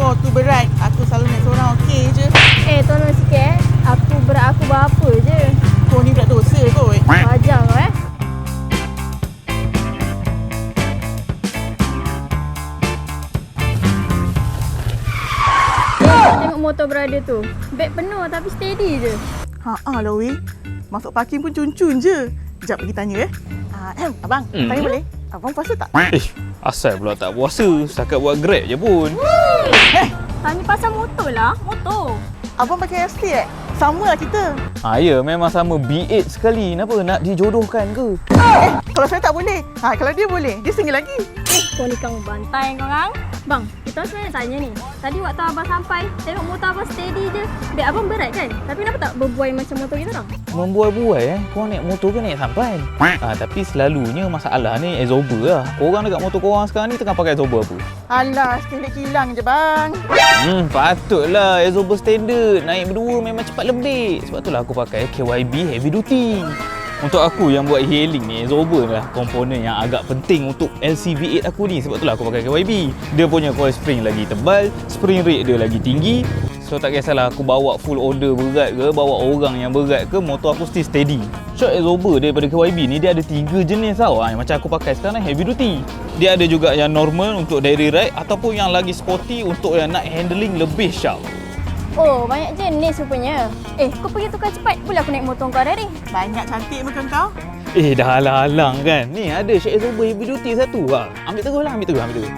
Oh, tu berat. Aku selalu naik seorang okey je. Tolong sikit. Aku berat aku berapa je. Kau ni berat dosa kot. Wajar kau Tengok motor berada tu. Beg penuh tapi steady je. Haa lah weh. Masuk parking pun cun-cun je. Sekejap pergi tanya abang, tanya boleh? Abang puasa tak? Asal pula tak puasa? Setakat buat Grab je pun. Tanya pasal motor lah. Motor. Abang pakai ST Sama lah kita. Ya, memang sama B8 sekali. Kenapa nak dijodohkan ke? Kalau saya tak boleh. Kalau dia boleh, dia single lagi. Kau ni kamu bantai korang. Bang, kita sebenarnya tanya ni. Tadi waktu abang sampai, tengok motor abang steady je. Beg abang berat kan? Tapi kenapa tak berbuai macam motor kita orang? Membuai-buai Kau naik motor ke naik sampan? Tapi selalunya masalah ni absorber lah. Korang dekat motor korang sekarang ni tengah pakai absorber apa? Alah, standard kilang je bang. Patutlah absorber standard. Naik berdua memang cepat lembik. Sebab itulah aku pakai KYB Heavy Duty. Untuk aku yang buat hailing ni, absorber lah komponen yang agak penting untuk LCV8 aku ni. Sebab itulah aku pakai KYB. Dia punya coil spring lagi tebal, spring rate dia lagi tinggi. So tak kisahlah aku bawa full order berat ke, bawa orang yang berat ke, motor aku still steady. Shock absorber daripada KYB ni dia ada 3 jenis tau. Macam aku pakai sekarang Heavy Duty. Dia ada juga yang normal untuk daily ride ataupun yang lagi sporty untuk yang nak handling lebih sharp. Oh, banyak jenis rupanya. Kau pergi tukar cepat. Boleh aku naik motor kau hari? Banyak cantik muka kau. Dah halang-halang kan. Ni ada shock absorber Heavy Duty satu. Ambil terus lah, ambil terus.